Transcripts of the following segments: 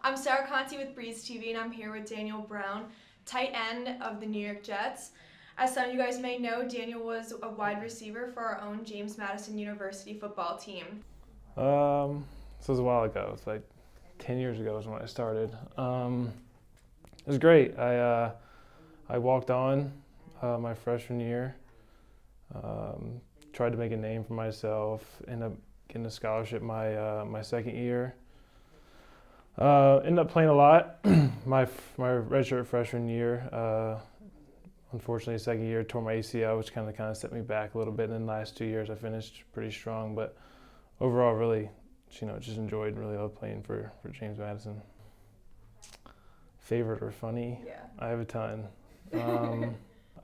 I'm Sarah Conti with Breeze TV, and I'm here with Daniel Brown, tight end of the New York Jets. As some of you guys may know, Daniel was a wide receiver for our own James Madison University football team. This was a while ago. It's like 10 years ago is when I started. It was great. I walked on my freshman year. Tried to make a name for myself. Ended up getting a scholarship my second year. Ended up playing a lot. my redshirt freshman year. Unfortunately, second year tore my ACL, which kind of set me back a little bit. And then the last 2 years, I finished pretty strong. But overall, really, just enjoyed. Really loved playing for James Madison. Favorite or funny? Yeah. I have a ton.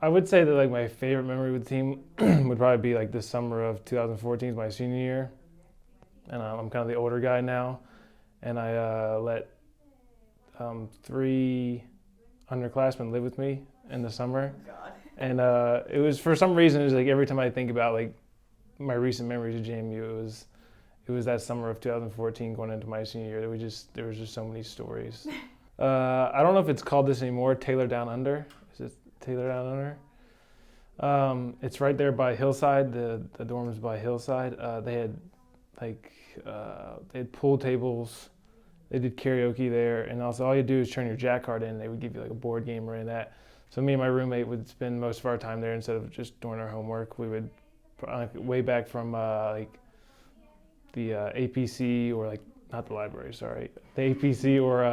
I would say that like my favorite memory with the team would probably be like the summer of 2014, my senior year, and I'm kind of the older guy now, and I let 3 underclassmen live with me in the summer. Oh, God. And it was, for some reason, it was like every time I think about like my recent memories of JMU, it was that summer of 2014 going into my senior year that there was just so many stories. I don't know if it's called this anymore, Taylor Down Under. Is it Taylor Down Under? It's right there by Hillside. The dorms by Hillside. They had pool tables. They did karaoke there, and also all you do is turn your jack card in. They would give you like a board game or any of that. So me and my roommate would spend most of our time there instead of just doing our homework. We would way back from like the APC or like not the library, sorry, the APC or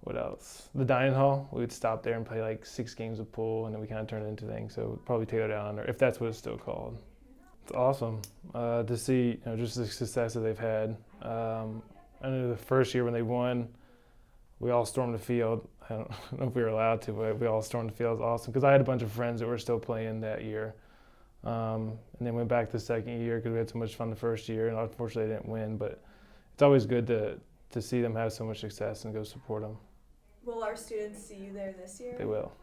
what else? The dining hall. We would stop there and play like 6 games of pool, and then we kind of turned it into things. So probably Taylor Down Under, if that's what it's still called. It's awesome to see, just the success that they've had. I know the first year when they won, we all stormed the field. I don't know if we were allowed to, but we all stormed the field. It was awesome because I had a bunch of friends that were still playing that year. And then went back the second year because we had so much fun the first year, and unfortunately they didn't win. But it's always good to see them have so much success and go support them. Will our students see you there this year? They will.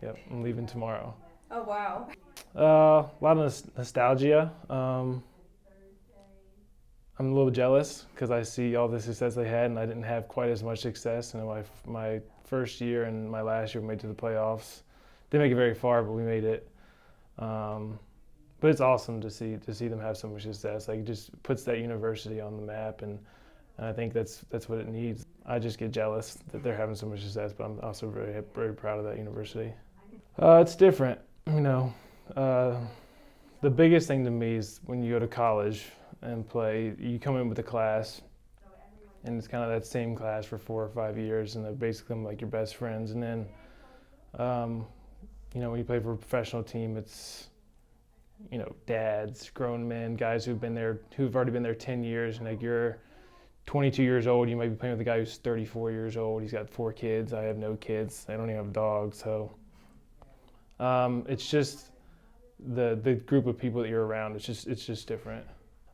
Yep, I'm leaving tomorrow. Oh, wow. A lot of nostalgia. I'm a little jealous because I see all the success they had, and I didn't have quite as much success. And my first year and my last year we made it to the playoffs. Didn't make it very far, but we made it. But it's awesome to see them have so much success. Like, it just puts that university on the map, and I think that's what it needs. I just get jealous that they're having so much success, but I'm also very, very proud of that university. It's different, The biggest thing to me is when you go to college and play, you come in with a class, and it's kind of that same class for 4 or 5 years, and they're basically like your best friends. And then, when you play for a professional team, it's dads, grown men, guys who've already been there 10 years, and like you're 22 years old, you might be playing with a guy who's 34 years old. He's got 4 kids. I have no kids. I don't even have dogs. So it's just the group of people that you're around. It's just different.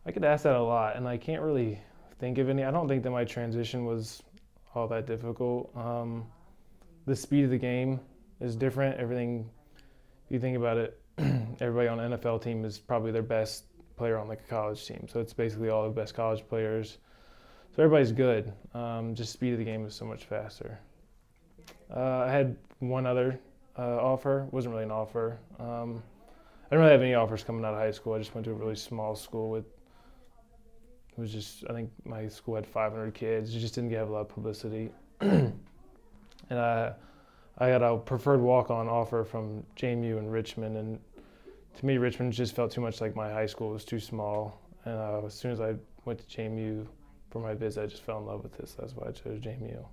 I get asked that a lot, and I can't really think of any. I don't think that my transition was all that difficult. The speed of the game is different. Everything, if you think about it, everybody on an NFL team is probably their best player on like a college team. So it's basically all the best college players. So everybody's good. Just speed of the game is so much faster. I had one other offer. It wasn't really an offer. I didn't really have any offers coming out of high school. I just went to a really small school I think my school had 500 kids. It just didn't have a lot of publicity. And I got a preferred walk-on offer from JMU in Richmond, and to me, Richmond just felt too much like my high school. It was too small. And as soon as I went to JMU for my visit, I just fell in love with this. That's why I chose JMU.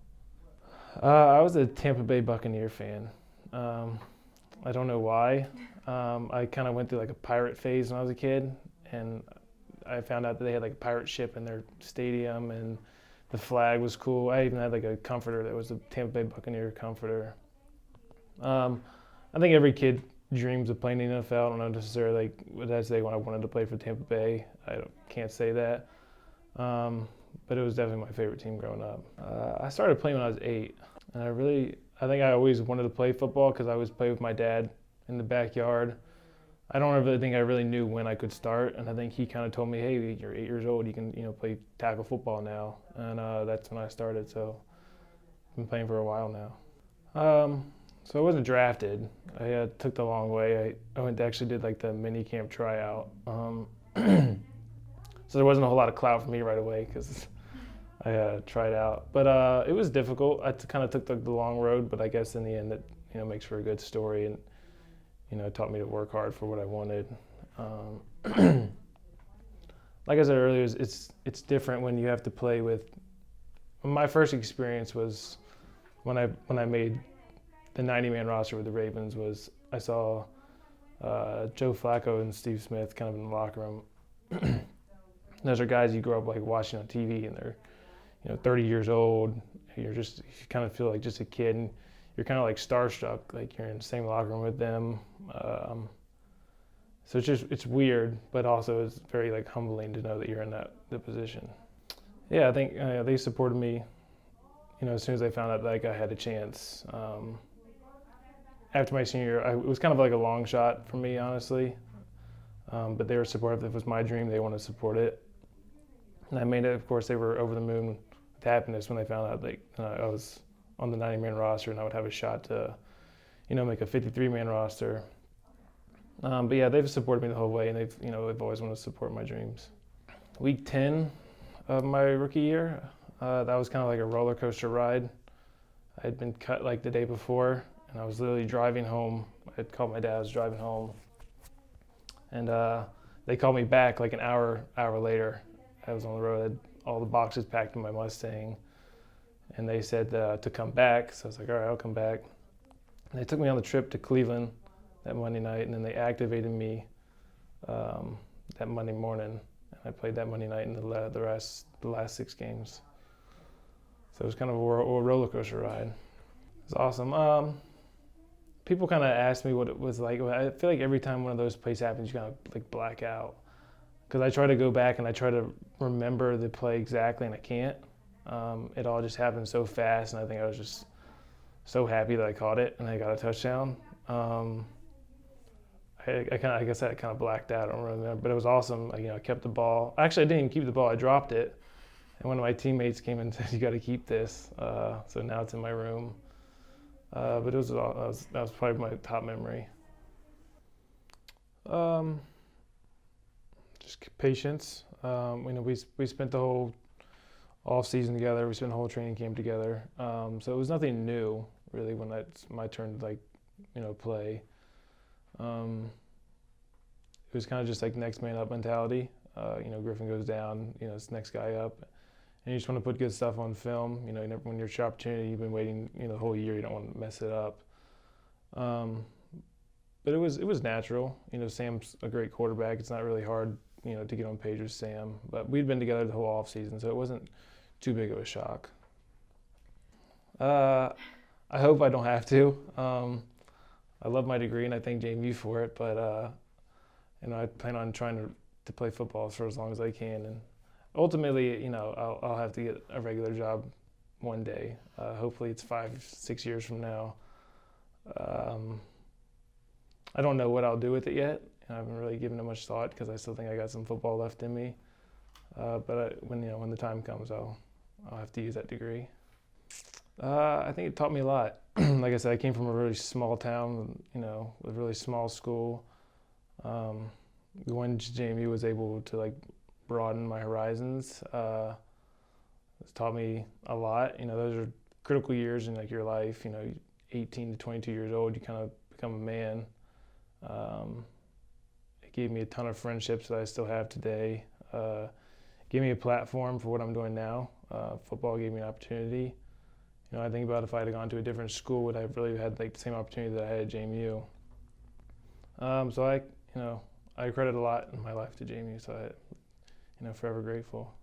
I was a Tampa Bay Buccaneer fan. I don't know why. I kind of went through like a pirate phase when I was a kid, and I found out that they had like a pirate ship in their stadium, and the flag was cool. I even had like a comforter that was a Tampa Bay Buccaneer comforter. I think every kid dreams of playing in the NFL. I don't know necessarily like what I say when I wanted to play for Tampa Bay. Can't say that. But it was definitely my favorite team growing up. I started playing when I was 8, and I think I always wanted to play football because I always played with my dad in the backyard. I don't really think I really knew when I could start, and I think he kind of told me, "Hey, you're 8 years old. You can, play tackle football now." And that's when I started. So I've been playing for a while now. So I wasn't drafted. I took the long way. I went to actually did like the mini camp tryout. So there wasn't a whole lot of clout for me right away because I tried out. But it was difficult. I kind of took the long road, but I guess in the end, it makes for a good story, and it taught me to work hard for what I wanted. Like I said earlier, it's different when you have to play with. My first experience was when I made the 90-man roster with the Ravens. Was I saw Joe Flacco and Steve Smith kind of in the locker room. Those are guys you grow up like watching on TV, and they're 30 years old. You kind of feel like just a kid, and you're kind of like starstruck, like you're in the same locker room with them. So it's weird, but also it's very like humbling to know that you're in the position. Yeah, I think they supported me. As soon as they found out like I had a chance. After my senior year, it was kind of like a long shot for me, honestly. But they were supportive. If it was my dream, they wanted to support it. And I made it. Of course, they were over the moon with happiness when they found out like I was on the 90-man roster and I would have a shot to, make a 53-man roster. But yeah, they've supported me the whole way, and they've always wanted to support my dreams. Week 10 of my rookie year, that was kind of like a roller coaster ride. I had been cut like the day before, and I was literally driving home. I had called my dad. I was driving home, and they called me back like an hour later. I was on the road. I had all the boxes packed in my Mustang, and they said to come back. So I was like, all right, I'll come back. And they took me on the trip to Cleveland that Monday night, and then they activated me that Monday morning, and I played that Monday night in the last 6 games. So it was kind of a roller coaster ride. It was awesome. People kind of asked me what it was like. I feel like every time one of those plays happens, you kind of like black out. Because I try to go back and I try to remember the play exactly, and I can't. It all just happened so fast, and I think I was just so happy that I caught it and I got a touchdown. I guess I kind of blacked out. I don't remember, but it was awesome. I kept the ball. Actually, I didn't even keep the ball. I dropped it, and one of my teammates came and said, "You got to keep this." So now it's in my room. But that was probably my top memory. Just patience. We spent the whole off season together. We spent the whole training camp together. So it was nothing new really when it's my turn to play. It was kind of just like next man up mentality. Griffin goes down, it's next guy up, and you just want to put good stuff on film. When you're your opportunity, you've been waiting, the whole year. You don't want to mess it up. But it was natural. Sam's a great quarterback. It's not really hard, to get on page with Sam. But we'd been together the whole off season, so it wasn't too big of a shock. I hope I don't have to. I love my degree, and I thank JMU for it. But I plan on trying to play football for as long as I can, and ultimately, I'll have to get a regular job one day. Hopefully, it's 5-6 years from now. I don't know what I'll do with it yet. I haven't really given it much thought because I still think I got some football left in me. But when the time comes, I'll have to use that degree. I think it taught me a lot. Like I said, I came from a really small town, with a really small school. Going to JMU was able to broaden my horizons. It's taught me a lot. Those are critical years in your life. 18 to 22 years old, you kind of become a man. It gave me a ton of friendships that I still have today. Gave me a platform for what I'm doing now. Football gave me an opportunity. I think about if I had gone to a different school, would I have really had the same opportunity that I had at JMU? So I credit a lot in my life to JMU, so I'm forever grateful.